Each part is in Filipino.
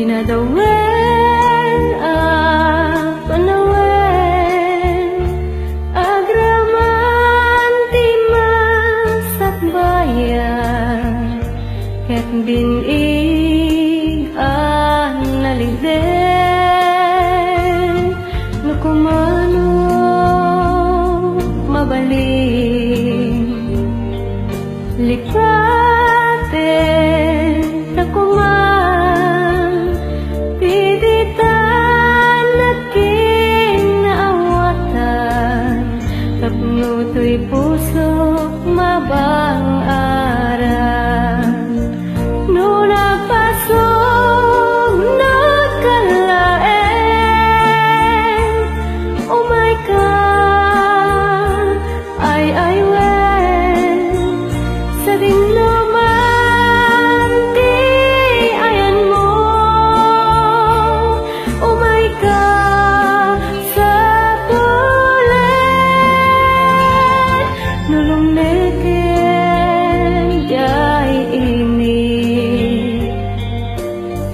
Nadawen panawen agraman ti masakbayan ket binig naliden no kumano mabaling lipat takuman piditan nakinawatan tapno to'y puso mabang aran no napasok nagkalaen oh my God ay wen sa dinlaman di ayan mo oh my God sa tulen nulong neken jay ini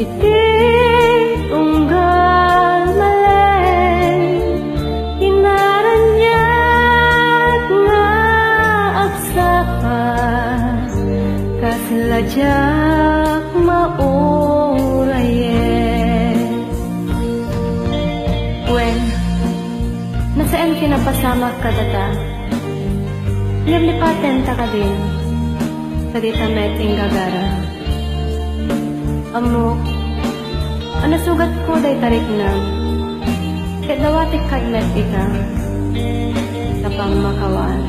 iti tunggal malen inaranyat nga agsapan kaslajak maurayen wen nasaan kinapasamak ka data lipaten ta ka din sa dita meting gagara amok anasugat ko day tarik na ket dawatik kagmet ika tapang makawan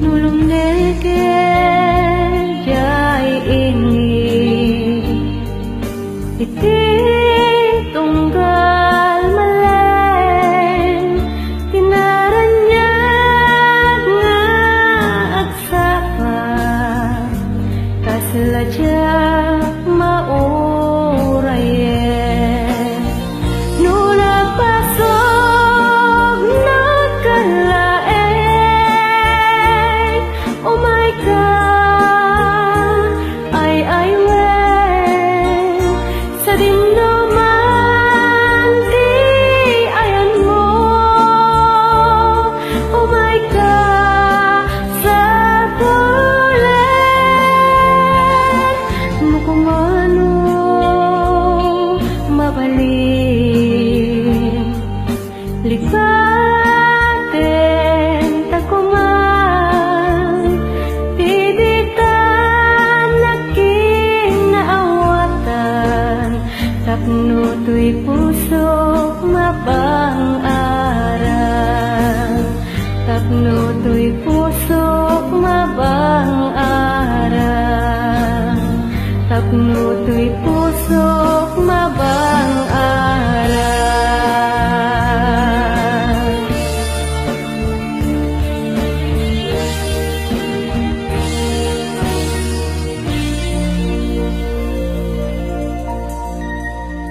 nulong neke jay ini iti tunggal malen tinaranyag nga agsapan kaslajak maurayen no napasok nagkalaen oh my God ay wen sa dinlaman di ayan mo oh my God sa tulen mo kung ano mabalin lipaten takuman piditan nakinawatan tapno to'y